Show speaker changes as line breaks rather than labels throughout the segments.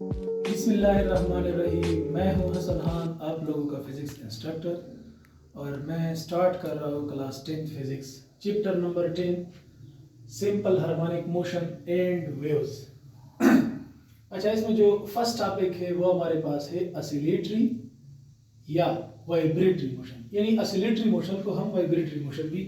बिस्मिल्लाहिर्रहमानिर्रहीम। मैं हूं हसन खान, आप लोगों का फिज़िक्स इंस्ट्रक्टर, और मैं स्टार्ट कर रहा हूं class 10 physics chapter number 10 simple harmonic motion and waves. अच्छा, इसमें जो फर्स्ट टॉपिक है वो हमारे पास है ऑसिलेटरी या वाइब्रेटरी मोशन, यानी ऑसिलेटरी मोशन को हम वाइब्रेटरी मोशन भी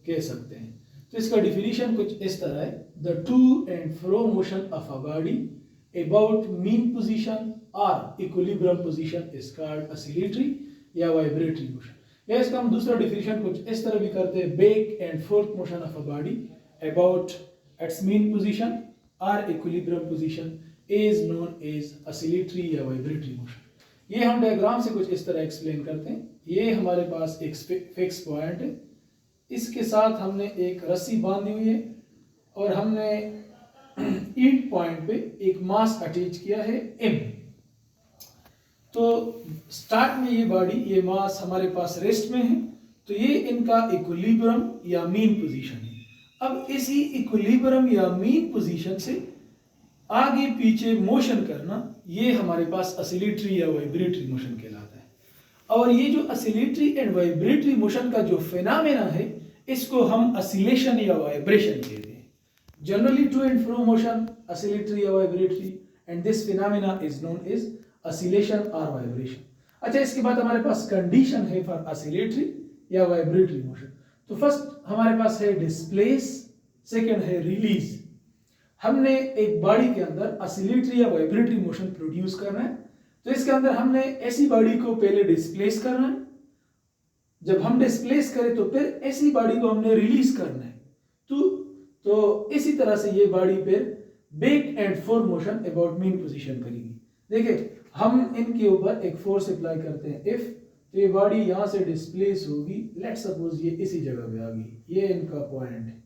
कह सकते हैं। तो इसका डिफिनीशन कुछ इस तरह है: the two and fro motion of a body about mean position or equilibrium position is called oscillatory या vibratory motion। या इसका हम दूसरा डिफिनेशन कुछ इस तरह भी करते हैं: back and forth motion of a body about its mean position or equilibrium position is known as oscillatory या vibratory motion। ये हम डायग्राम से कुछ इस तरह एक्सप्लेन करते हैं। ये हमारे पास एक फिक्स पॉइंट है, इसके साथ हमने एक रस्सी बांधी हुई है और हमने ईट पॉइंट पे एक मास अटैच किया है m। तो स्टार्ट में ये बॉडी, ये मास हमारे पास रेस्ट में है, तो ये इनका इक्विलिब्रियम या मीन पोजीशन है। अब इसी इक्विलिब्रियम या मीन पोजीशन से आगे पीछे मोशन करना, ये हमारे पास ऑसिलेटरी या वाइब्रेटरी मोशन कहलाता है। और ये जो ऑसिलेटरी एंड वाइब्रेटरी मोशन का जो फिनोमेना है, इसको हम ऑसिलेशन या वाइब्रेशन कहते हैं। Generally to and fro motion, oscillatory or vibratory, and this phenomena is known as oscillation or vibration। अच्छा, इसके बाद हमारे पास कंडीशन है फॉर oscillatory या वाइब्रेटरी मोशन। तो फर्स्ट हमारे पास है डिस्प्लेस, सेकंड है रिलीज। हमने एक बॉडी के अंदर oscillatory या वाइब्रेटरी मोशन प्रोड्यूस करना है, तो इसके अंदर हमने ऐसी बॉडी को पहले डिस्प्लेस करना है। जब हम डिस्प्लेस करें तो फिर ऐसी बॉडी को हमने रिलीज करना है। तो इसी तरह से ये बॉडी पे back and forth motion about mean position करेगी। देखिए, हम इनके ऊपर एक फोर्स अप्लाई करते हैं F, तो ये बॉडी यहाँ से डिस्प्लेस होगी। लेट्स सपोज ये इसी जगह पे आ गई, ये इनका पॉइंट है।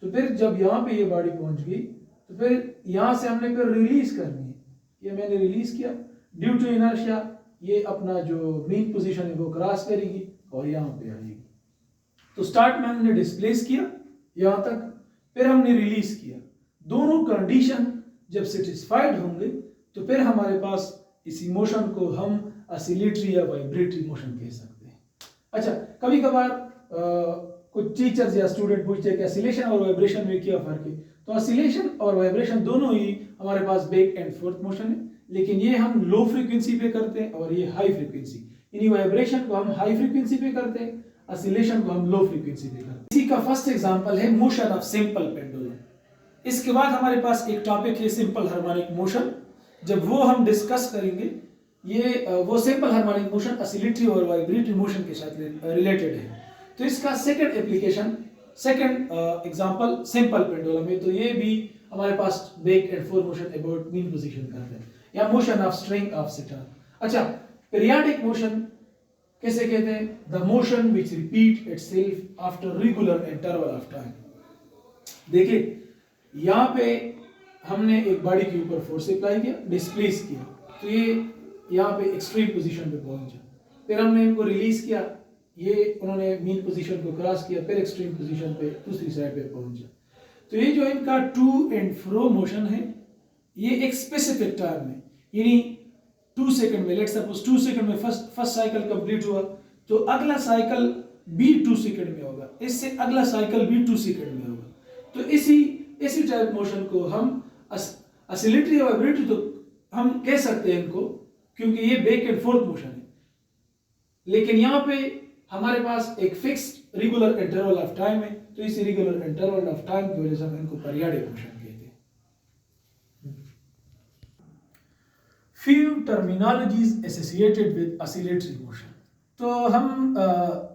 तो फिर जब यहाँ पे ये बॉडी पहुंच गई, तो फिर यहाँ से हमने फिर रिलीज करनी है। ये मैंने रिलीज किया, ड्यू टू इनर्शिया ये अपना जो मीन पोजीशन है वो क्रॉस करेगी और यहाँ पे आएगी। तो स्टार्ट में हमने डिस्प्लेस किया यहाँ तक, फिर हमने रिलीज किया। दोनों कंडीशन जब सेटिस्फाइड होंगे तो फिर हमारे पास इसी मोशन को हम ऑसिलेटरी या वाइब्रेटरी मोशन कह सकते हैं। अच्छा, कभी कभार कुछ टीचर्स या स्टूडेंट पूछते हैं कि ऑसिलेशन और वाइब्रेशन में क्या फर्क है। तो ऑसिलेशन और वाइब्रेशन दोनों ही हमारे पास बैक एंड फोर्थ मोशन है, लेकिन ये हम लो फ्रीक्वेंसी पे करते हैं और ये हाई फ्रीक्वेंसी, यानी वाइब्रेशन को हम हाई फ्रीक्वेंसी पे करते हैं, ऑसिलेशन को हम लो फ्रीक्वेंसी पे करते हैं। इसी का फर्स्ट एग्जांपल है मोशन ऑफ सिंपल पेंडुलम। इसके बाद हमारे पास एक टॉपिक है सिंपल हार्मोनिक मोशन। जब वो हम डिस्कस करेंगे, ये वो सिंपल हार्मोनिक मोशन ऑसिलेटरी और वाइब्रेटरी मोशन के साथ रिलेटेड है। तो इसका second application, second example simple pendulum है। तो ये भी हमारे पास back and forth motion about mean position करते हैं, या motion of string of sitar. अच्छा, पीरियोडिक मोशन कैसे कहते हैं? The motion which repeat itself after regular interval of time. देखिए, यहाँ पे हमने एक बॉडी के ऊपर फोर्स अप्लाई किया, डिस्प्लेस किया, तो ये यहाँ पे एक्सट्रीम पोजीशन पे पहुंचा। फिर हमने इनको रिलीज किया, ये उन्होंने मीन पोजीशन को क्रॉस किया, फिर एक्सट्रीम पोजीशन पे दूसरी साइड पे पहुंचा। तो ये जो इनका टू एंड फ्रो मोशन है, ये एक स्पेसिफिक टाइम में, यानी 2 सेकंड में, लेट्स सपोज 2 सेकंड में फर्स्ट साइकिल कंप्लीट हुआ, तो अगला साइकिल भी 2 सेकंड में होगा, इससे अगला साइकिल भी 2 सेकंड में होगा। तो इसी टाइप मोशन को हम ऑसिलेटरी या वाइब्रेटरी तो हम कह सकते हैं इनको, क्योंकि ये बैक एंड फोर्थ मोशन है। लेकिन यहाँ पे हमारे पास एक fixed regular interval of time है, तो इसी रेगुलर इंटरवल ऑफ टाइम की वजह से हम इनको पीरियोडिक मोशन कहते हैं। Few terminologies associated with oscillatory motion। तो हम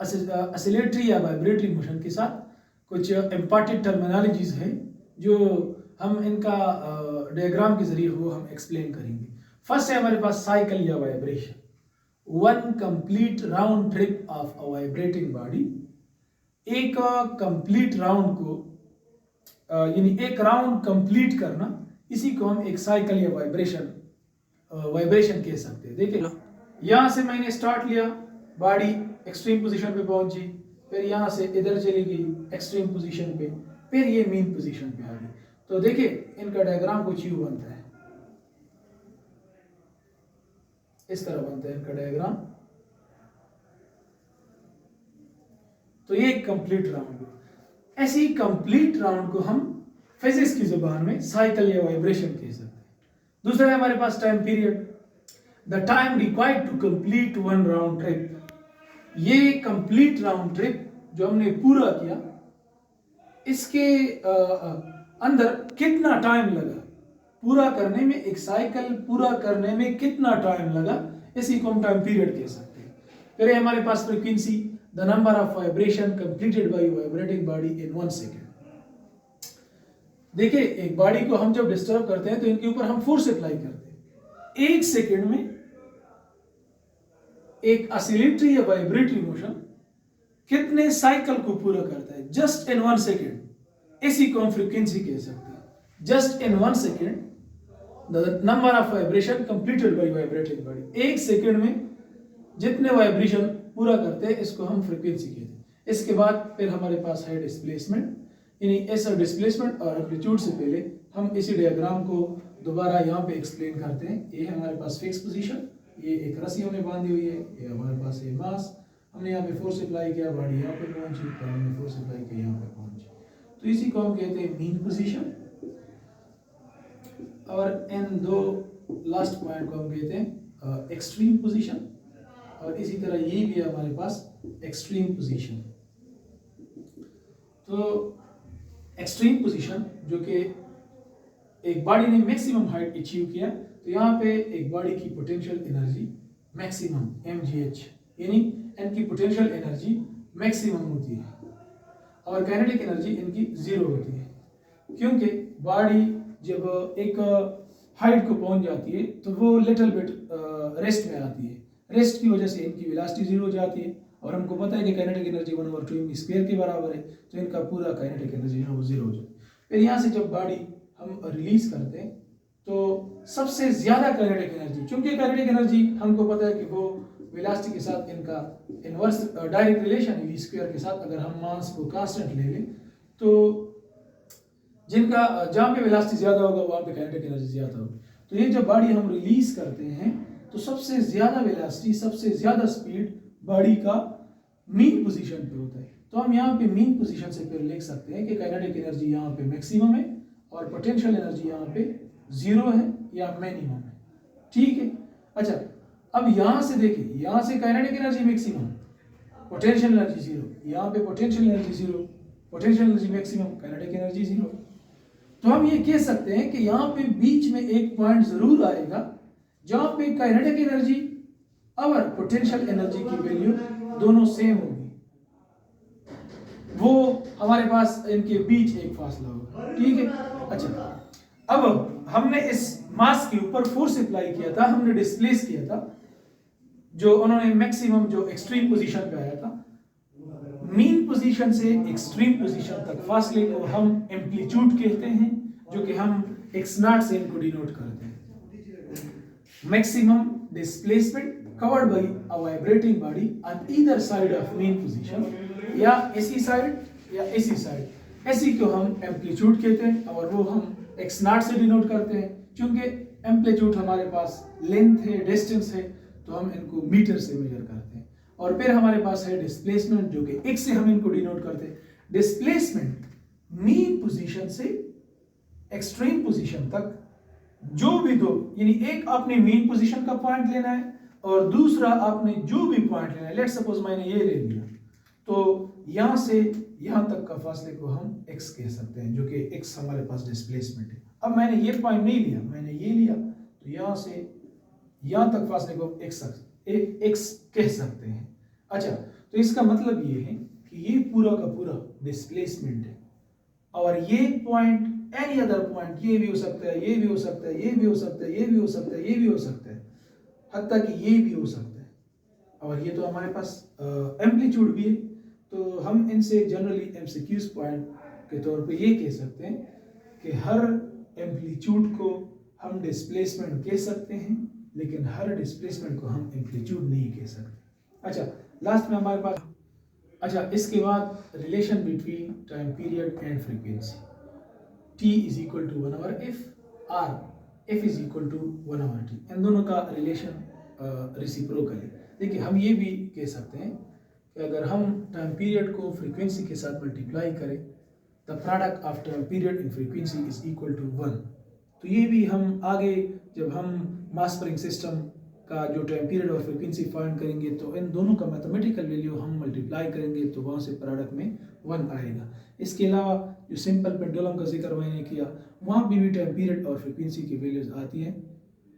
oscillatory या वाइब्रेटरी मोशन के साथ कुछ इम्पॉर्टेंट टर्मिनोलॉजीज हैं जो हम इनका डायग्राम के जरिए वो हम एक्सप्लेन करेंगे। फर्स्ट है हमारे पास साइकिल या vibration. One complete round trip of a vibrating body. एक कंप्लीट राउंड को यानी एक राउंड कंप्लीट करना, इसी को हम एक साइकिल या वाइब्रेशन कह सकते हैं। देखिए, यहाँ से मैंने स्टार्ट लिया, बॉडी एक्सट्रीम पोजीशन पे पहुंची, फिर यहाँ से इधर चली गई एक्सट्रीम पोजीशन पे, फिर ये मीन पोजीशन पे आ गई। तो देखिए, इनका डायग्राम कुछ यूं बनता है। इस तरह बनता है इनका डायग्राम। तो ये एक कंप्लीट राउंड है। ऐसे ही कंप्लीट राउंड को हम फिजिक्स की जुबान में साइकिल या वाइब्रेशन कह सकते हैं। दूसरा है हमारे पास time period, the time required to complete one round trip. ये कंप्लीट राउंड ट्रिप जो हमने पूरा किया, इसके अंदर कितना टाइम लगा पूरा करने में, एक साइकिल पूरा करने में कितना टाइम लगा, इसी को हम टाइम पीरियड कह सकते हैं। फिर है हमारे पास frequency, the number of vibration completed by vibrating body in 1 second. देखिए, एक बॉडी को हम जब डिस्टर्ब करते हैं तो इनके ऊपर हम फोर्स अप्लाई करते हैं। 1 सेकेंड में एक ऑसिलेटरी या वाइब्रेटरी मोशन कितने साइकिल को पूरा करता है, जस्ट इन 1 सेकेंड। इसी को हम फ्रीक्वेंसी कह सकते हैं। Just in 1 second the number of vibration completed by vibrating body. 1 second में जितने वाइब्रेशन पूरा करते हैं, इसको हम फ्रीक्वेंसी कहते हैं। इसके बाद फिर हमारे पास है डिस्प्लेसमेंट, यानी ऐसा डिस्प्लेसमेंट और एम्पलीट्यूड से पहले हम इसी डायग्राम को दोबारा यहाँ पे एक्सप्लेन करते हैं। ये है हमारे पास फिक्स पोजीशन, ये एक रस्सी हमने बांधी हुई है, ये हमारे पास है मास, हमने यहाँ पे फोर्स अप्लाई किया, बॉडी यहाँ पे पहुंची, तो हमने फोर्स अप्लाई किया, यहाँ पे पहुंची। तो इसी को हम कहते हैं मीन पोजीशन। और इन दो लास्ट पॉइंट को हम कहते हैं एक्सट्रीम पोजीशन, और इसी तरह ये भी है हमारे पास एक्सट्रीम पोजीशन। तो एक्सट्रीम पोजीशन जो कि एक बॉडी ने मैक्सिमम हाइट अचीव किया, तो यहाँ पे एक बॉडी की पोटेंशियल एनर्जी मैक्सिमम mgh, यानी इनकी पोटेंशियल एनर्जी मैक्सिमम होती है और काइनेटिक एनर्जी इनकी 0 होती है। क्योंकि बॉडी जब एक हाइट को पहुंच जाती है तो वो लिटिल बिट रेस्ट में आती है। रेस्ट की वजह से इनकी वेलोसिटी 0 हो जाती है, और हमको पता है कि काइनेटिक एनर्जी 1/2mv² के बराबर है, तो इनका पूरा काइनेटिक एनर्जी जो है वो 0 हो जाती है। फिर यहाँ से जब बॉडी हम रिलीज करते हैं तो सबसे ज्यादा काइनेटिक एनर्जी, चूंकि काइनेटिक एनर्जी हमको पता है कि वो वेलोसिटी के साथ इनका इनवर्स डायरेक्ट रिलेशन है v² के साथ। अगर हम मास को कांस्टेंट ले लें तो जिनका जहाँ पे वेलोसिटी ज्यादा होगा वहाँ पे काइनेटिक एनर्जी ज्यादा होगी। तो ये जब बॉडी हम रिलीज करते हैं तो सबसे ज्यादा वेलोसिटी, सबसे ज्यादा स्पीड बॉडी का मीन पोजीशन पे होता है। तो हम यहाँ पे मीन पोजीशन से फिर लिख सकते हैं कि काइनेटिक एनर्जी यहाँ पे मैक्सिमम है और पोटेंशियल एनर्जी यहाँ पे 0 है या मिनिमम है। ठीक है। अच्छा, अब यहाँ से देखिए, यहाँ से kinetic energy maximum, potential energy 0, यहाँ पे potential energy 0, potential energy maximum, kinetic energy 0। तो हम ये कह सकते हैं कि यहाँ पे बीच में एक पॉइंट जरूर आएगा जहाँ पे काइनेटिक एनर्जी और पोटेंशियल एनर्जी की वैल्यू दोनों सेम होगी। वो हमारे पास इनके बीच एक फासला होगा। ठीक है। अच्छा, अब हमने इस मास के ऊपर फोर्स अप्लाई किया था, हमने डिस्प्लेस किया था, जो उन्होंने मैक्सिमम जो एक्सट्रीम पोजीशन पे आया था। मीन पोजीशन से एक्सट्रीम पोजीशन तक फासले को हम एम्पलीट्यूड कहते हैं, जो कि हम x0 से इनको डिनोट करते हैं। Maximum displacement covered by a vibrating body on either side of mean position, या इसी साइड या इसी साइड, इसी को हम एम्पलीट्यूड कहते हैं और वो हम x0 से डिनोट करते हैं। क्योंकि एम्पलीट्यूड हमारे पास लेंथ है, डिस्टेंस है, तो हम इनको मीटर से मेजर करते हैं। और फिर हमारे पास है डिस्प्लेसमेंट, जो कि x से हम इनको डिनोट करते हैं। डिस्प्लेसमेंट मीन पोजीशन से एक्सट्रीम पोजीशन तक जो भी दो, यानी एक आपने मीन पोजीशन का पॉइंट लेना है और दूसरा आपने जो भी पॉइंट लेना है, लेट्स सपोज मैंने ये ले लिया, तो यहां से यहां तक का फासले को हम x कह सकते हैं, जो कि x हमारे पास डिस्प्लेसमेंट है। अब मैंने ये पॉइंट नहीं लिया, मैंने ये लिया, तो यहां से यहां तक फासले को x कह सकते हैं। अच्छा, तो इसका मतलब ये है कि ये पूरा का पूरा डिस्प्लेसमेंट है, और ये पॉइंट एनी अदर पॉइंट, ये भी हो सकता है, ये भी हो सकता है, ये भी हो सकता है, ये भी हो सकता है, ये भी हो सकता है, हत्ता कि ये भी हो सकता है। और ये तो हमारे पास एम्पलीट्यूड भी है, तो हम इनसे जनरली एमसीक्यूज पॉइंट के तौर पे ये कह सकते हैं कि हर एम्पलीट्यूड को हम डिस्प्लेसमेंट कह सकते हैं, लेकिन हर डिस्प्लेसमेंट को हम एम्पलीट्यूड नहीं कह सकते। अच्छा, लास्ट में हमारे पास, अच्छा इसके बाद relation between time period and frequency. T is equal to 1/f, R f is equal to 1/t। इन दोनों का रिलेशन रेसिप्रोकली। देखिए हम ये भी कह सकते हैं कि अगर हम टाइम पीरियड को फ्रीक्वेंसी के साथ मल्टीप्लाई करें, the product of time period in frequency is equal to 1। तो ये भी हम आगे जब हम मास स्प्रिंग सिस्टम का जो टाइम पीरियड और फ्रीक्वेंसी फाइंड करेंगे तो इन दोनों का मैथमेटिकल वैल्यू हम मल्टीप्लाई करेंगे तो वहाँ से प्रोडक्ट में 1 आएगा। इसके अलावा जो सिंपल पेंडुलम का जिक्र मैंने किया, वहाँ भी टाइम पीरियड और फ्रीक्वेंसी की वैल्यूज आती हैं,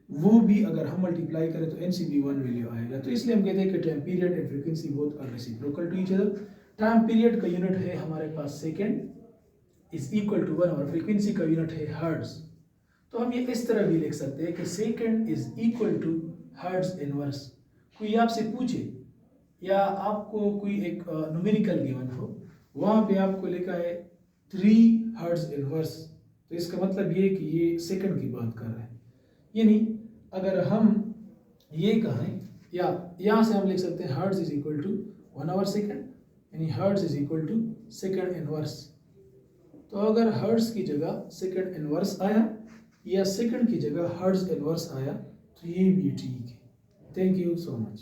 वो भी अगर हम मल्टीप्लाई करें तो एन सी बी 1 वैल्यू आएगा। तो इसलिए हम कहते हैं कि time period and frequency both are reciprocal to each other. Time period का यूनिट है हमारे पास सेकेंड इज इक्वल टू 1 और फ्रीक्वेंसी का यूनिट है हर्ट्ज। तो हम ये इस तरह भी लिख सकते हैं कि second is equal to hertz inverse. कोई आपसे पूछे या आपको कोई एक न्यूमेरिकल गिवन हो, वहाँ पे आपको लिखा है 3 हर्ट्ज इनवर्स, तो इसका मतलब ये कि ये सेकंड की बात कर रहा है। यानी अगर हम ये कहें या यहाँ से हम लिख सकते हैं हर्ट्ज इज इक्वल टू 1/सेकंड, यानी hertz is equal to second inverse. तो अगर हर्ट्ज की जगह सेकंड इनवर्स आया या सेकंड की जगह हर्ट्ज इनवर्स आया तो ये भी ठीक है। Thank you so much.